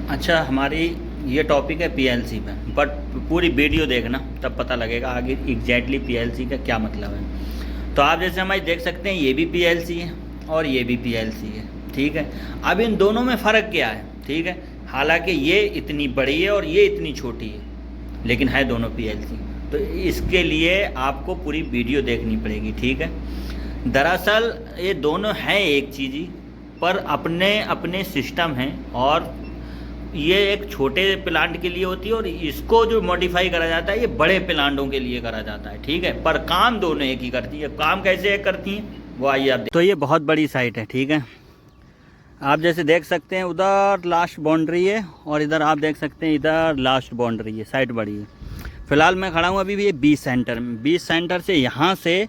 अच्छा, हमारी ये टॉपिक है पीएलसी पे, बट पूरी वीडियो देखना तब पता लगेगा आगे एग्जैक्टली पीएलसी का क्या मतलब है। तो आप जैसे हमारी देख सकते हैं, ये भी पीएलसी है और ये भी पीएलसी है, ठीक है। अब इन दोनों में फ़र्क क्या है, ठीक है। हालांकि ये इतनी बड़ी है और ये इतनी छोटी है, लेकिन है दोनों पीएलसी। तो इसके लिए आपको पूरी वीडियो देखनी पड़ेगी, ठीक है। दरअसल ये दोनों हैं एक चीज़ ही, पर अपने अपने सिस्टम हैं। और ये एक छोटे प्लांट के लिए होती है और इसको जो मॉडिफाई करा जाता है ये बड़े प्लांटों के लिए करा जाता है, ठीक है। पर काम दोनों एक ही करती है। काम कैसे एक करती हैं वो आइए आप। तो ये बहुत बड़ी साइट है, ठीक है। आप जैसे देख सकते हैं उधर लास्ट बाउंड्री है और इधर आप देख सकते हैं इधर लास्ट बाउंड्री है, साइट बड़ी है। फ़िलहाल मैं खड़ा हूँ अभी भी ये 20 सेंटर में। 20 सेंटर से यहाँ से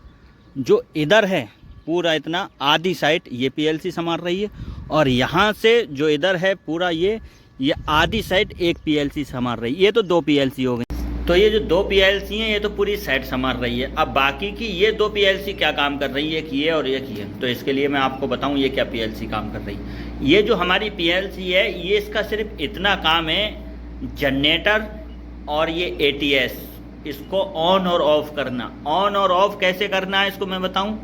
जो इधर है पूरा इतना आधी साइट ये पीएलसी संभाल रही है, और यहाँ से जो इधर है पूरा ये आधी साइट एक पीएलसी संभाल रही है। ये तो 2 पीएलसी हो गई। तो ये जो 2 पीएलसी हैं ये तो पूरी साइट संभाल रही है। अब बाकी की ये 2 पीएलसी क्या काम कर रही है, एक ये और एक ये। तो इसके लिए मैं आपको बताऊं ये क्या पीएलसी काम कर रही है। ये जो हमारी पीएलसी है ये इसका सिर्फ इतना काम है, जनरेटर और ये एटीएस, इसको ऑन और ऑफ करना। ऑन और ऑफ कैसे करना है इसको मैं बताऊं।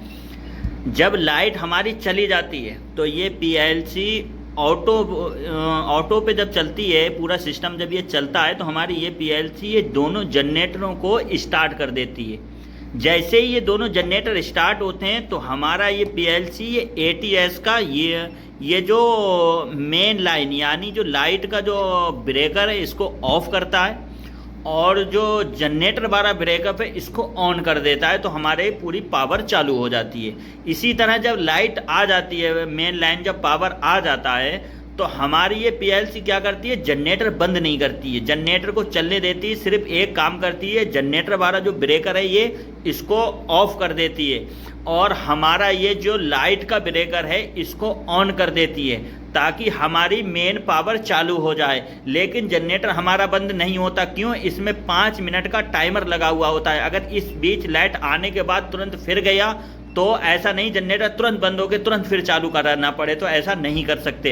जब लाइट हमारी चली जाती है तो ये पीएलसी ऑटो पे जब चलती है, पूरा सिस्टम जब ये चलता है तो हमारी ये पीएलसी ये दोनों जनरेटरों को स्टार्ट कर देती है। जैसे ही ये दोनों जनरेटर स्टार्ट होते हैं तो हमारा ये पीएलसी ये एटीएस का ये जो मेन लाइन यानी जो लाइट का जो ब्रेकर है इसको ऑफ करता है, और जो जनरेटर वाला ब्रेकअप है इसको ऑन कर देता है। तो हमारे पूरी पावर चालू हो जाती है। इसी तरह जब लाइट आ जाती है, मेन लाइन जब पावर आ जाता है तो हमारी ये पीएलसी क्या करती है, जनरेटर बंद नहीं करती है, जनरेटर को चलने देती है। सिर्फ एक काम करती है, जनरेटर वाला जो ब्रेकर है ये इसको ऑफ कर देती है, और हमारा ये जो लाइट का ब्रेकर है इसको ऑन कर देती है, ताकि हमारी मेन पावर चालू हो जाए। लेकिन जनरेटर हमारा बंद नहीं होता। क्यों? इसमें 5 मिनट का टाइमर लगा हुआ होता है। अगर इस बीच लाइट आने के बाद तुरंत फिर गया तो ऐसा नहीं जनरेटर तुरंत बंद हो गया तुरंत फिर चालू करना पड़े, तो ऐसा नहीं कर सकते।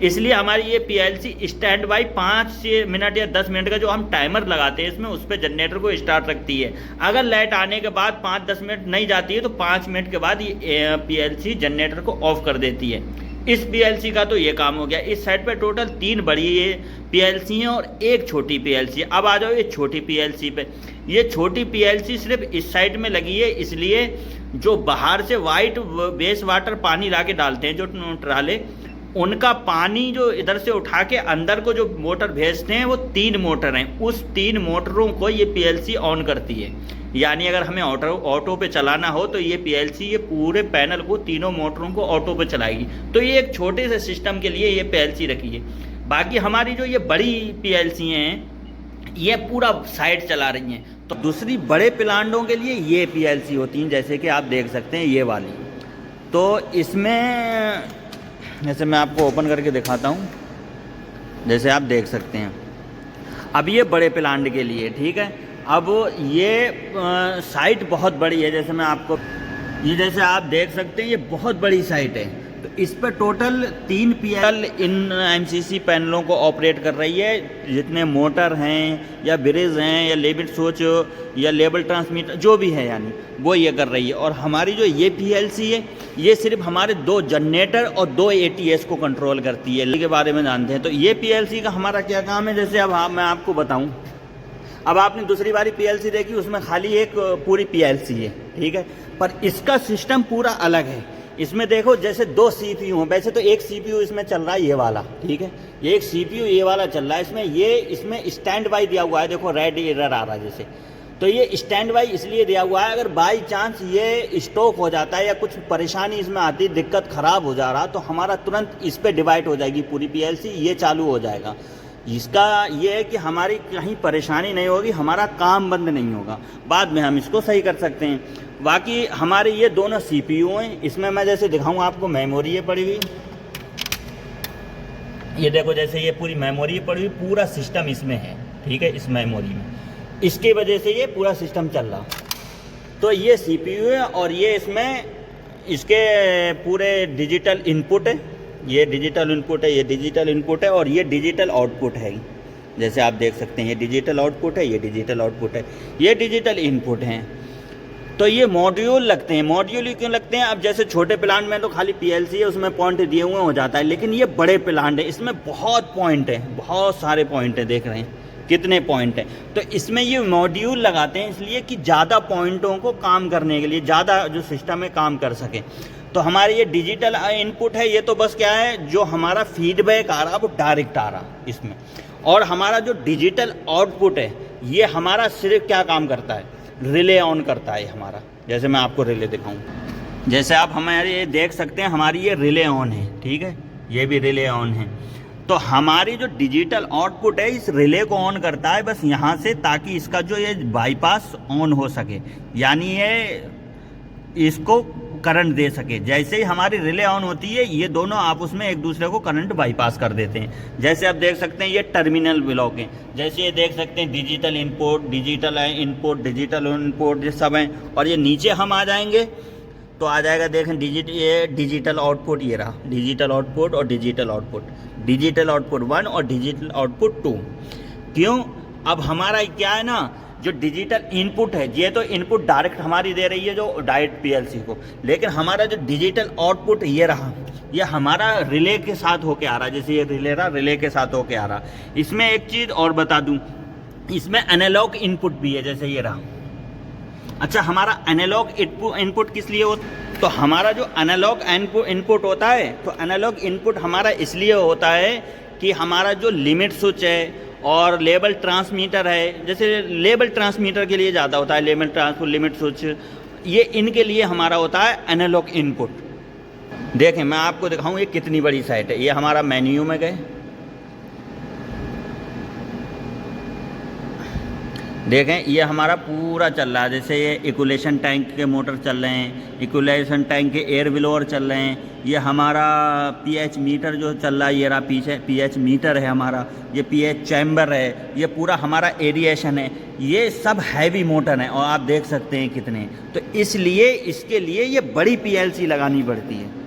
इसलिए हमारी ये पीएलसी स्टैंड बाई 5 मिनट या 10 मिनट का जो हम टाइमर लगाते हैं इसमें उस पर जनरेटर को स्टार्ट रखती है। अगर लाइट आने के बाद 5-10 मिनट नहीं जाती है तो 5 मिनट के बाद ये पीएलसी जनरेटर को ऑफ कर देती है। इस पीएलसी का तो ये काम हो गया। इस साइड पे टोटल 3 बड़ी पीएलसी हैं और एक छोटी पीएलसी। अब आ जाओ ये छोटी पीएलसी पे। ये छोटी पीएलसी सिर्फ इस साइड में लगी है, इसलिए जो बाहर से वाइट बेस वाटर पानी ला के डालते हैं जो ट्राले, उनका पानी जो इधर से उठा के अंदर को जो मोटर भेजते हैं वो 3 मोटर हैं। उस 3 मोटरों को ये पीएलसी ऑन करती है। यानी अगर हमें ऑटो पे चलाना हो तो ये पीएलसी ये पूरे पैनल को तीनों मोटरों को ऑटो पे चलाएगी। तो ये एक छोटे से सिस्टम के लिए ये पीएलसी रखी है। बाकी हमारी जो ये बड़ी पीएलसी हैं ये पूरा साइड चला रही हैं। तो दूसरी बड़े प्लांटों के लिए ये पीएलसी होती हैं, जैसे कि आप देख सकते हैं ये वाली। तो इसमें जैसे मैं आपको ओपन करके दिखाता हूँ, जैसे आप देख सकते हैं अब ये बड़े प्लांट के लिए, ठीक है। अब ये साइट बहुत बड़ी है, जैसे मैं आपको ये जैसे आप देख सकते हैं ये बहुत बड़ी साइट है। तो इस पर टोटल 3 पीएल इन एमसीसी पैनलों को ऑपरेट कर रही है। जितने मोटर हैं या ब्रिज हैं या लेवल स्विच या लेवल ट्रांसमीटर जो भी है यानी वो ये कर रही है। और हमारी जो ये पीएलसी है ये सिर्फ हमारे 2 जनरेटर और 2 एटीएस को कंट्रोल करती है। के बारे में जानते हैं। तो ये पीएलसी का हमारा क्या काम है, जैसे अब मैं आपको बताऊँ। अब आपने दूसरी वाली पीएलसी देखी, उसमें खाली एक पूरी पीएलसी है, ठीक है। पर इसका सिस्टम पूरा अलग है। इसमें देखो जैसे 2 सीपीयू हैं। वैसे तो एक सीपीयू इसमें चल रहा है ये वाला, ठीक है। ये एक सीपीयू ये वाला चल रहा है। इसमें स्टैंड बाई दिया हुआ है, देखो रेड एरर आ रहा है जैसे। तो ये स्टैंड बाई इसलिए दिया हुआ है, अगर बाई चांस ये स्टॉक हो जाता है या कुछ परेशानी इसमें आती, दिक्कत ख़राब हो जा रहा तो हमारा तुरंत इस पर डिवाइड हो जाएगी पूरी पीएलसी, ये चालू हो जाएगा। इसका ये है कि हमारी कहीं परेशानी नहीं होगी, हमारा काम बंद नहीं होगा, बाद में हम इसको सही कर सकते हैं। बाकी हमारे ये दोनों सीपीयू हैं। इसमें मैं जैसे दिखाऊँ आपको, मेमोरी है पड़ी हुई, ये देखो जैसे ये पूरी मेमोरी पड़ी हुई, पूरा सिस्टम इसमें है, ठीक है। इस मेमोरी में इसकी वजह से ये पूरा सिस्टम चल रहा। तो ये सीपीयू है और ये इसमें इसके पूरे डिजिटल इनपुट है, ये डिजिटल इनपुट है, ये डिजिटल इनपुट है और ये डिजिटल आउटपुट है। जैसे आप देख सकते हैं ये डिजिटल आउटपुट है, ये डिजिटल आउटपुट है, ये डिजिटल इनपुट हैं। तो ये मॉड्यूल लगते हैं। मॉड्यूल ही क्यों लगते हैं? अब जैसे छोटे प्लांट में तो खाली पीएलसी है, उसमें पॉइंट दिए हुए हो जाता है, लेकिन ये बड़े प्लांट है, इसमें बहुत पॉइंट है, बहुत सारे पॉइंट है, देख रहे हैं कितने पॉइंट हैं। तो इसमें ये मॉड्यूल लगाते हैं इसलिए कि ज़्यादा पॉइंटों को काम करने के लिए, ज़्यादा जो सिस्टम है काम कर सके। तो हमारे ये डिजिटल इनपुट है, ये तो बस क्या है, जो हमारा फीडबैक आ रहा वो डायरेक्ट आ रहा इसमें। और हमारा जो डिजिटल आउटपुट है ये हमारा सिर्फ क्या काम करता है, रिले ऑन करता है हमारा। जैसे मैं आपको रिले दिखाऊं, जैसे आप हमारे ये देख सकते हैं हमारी ये रिले ऑन है, ठीक है, ये भी रिले ऑन है। तो हमारी जो डिजिटल आउटपुट है इस रिले को ऑन करता है बस यहाँ से, ताकि इसका जो ये बाईपास ऑन हो सके, यानी ये इसको करंट दे सके। जैसे ही हमारी रिले ऑन होती है ये दोनों आपस में एक दूसरे को करंट बाईपास कर देते हैं। जैसे आप देख सकते हैं ये टर्मिनल ब्लॉक हैं, जैसे ये देख सकते हैं digital input, digital input, digital input, ये सब हैं। और ये नीचे हम आ जाएंगे तो आ जाएगा, देखें ये डिजिटल आउटपुट, ये रहा डिजिटल आउटपुट और डिजिटल आउटपुट, डिजिटल आउटपुट 1 और डिजिटल आउटपुट 2। क्यों? अब हमारा क्या है ना, जो डिजिटल इनपुट है ये तो इनपुट डायरेक्ट हमारी दे रही है जो डायरेक्ट पीएलसी को, लेकिन हमारा जो डिजिटल आउटपुट ये रहा, ये हमारा रिले के साथ होके आ रहा है। जैसे ये रिले रहा, रिले के साथ होके आ रहा। इसमें एक चीज़ और बता दूं, इसमें एनालॉग इनपुट भी है, जैसे ये रहा। अच्छा, हमारा एनालॉग इनपुट किस लिए होता? तो हमारा जो एनालॉग इनपुट होता है, तो एनालॉग इनपुट हमारा इसलिए होता है कि हमारा जो लिमिट स्विच है और लेबल ट्रांसमीटर है, जैसे लेबल ट्रांसमीटर के लिए ज़्यादा होता है, लिमिट स्विच, ये इनके लिए हमारा होता है एनालॉग इनपुट। देखें मैं आपको दिखाऊं ये कितनी बड़ी साइट है। ये हमारा मेन्यू में गए, देखें ये हमारा पूरा चल रहा है। जैसे ये इक्वेलेशन टैंक के मोटर चल रहे हैं, इक्वेलेशन टैंक के एयर ब्लोअर चल रहे हैं, ये हमारा पीएच मीटर जो चल रहा है, ये रहा पीछे पीएच मीटर है हमारा, ये पीएच चैम्बर है, ये पूरा हमारा एरिएशन है। ये सब हैवी मोटर हैं और आप देख सकते हैं कितने। तो इसलिए इसके लिए ये बड़ी पीएलसी लगानी पड़ती है।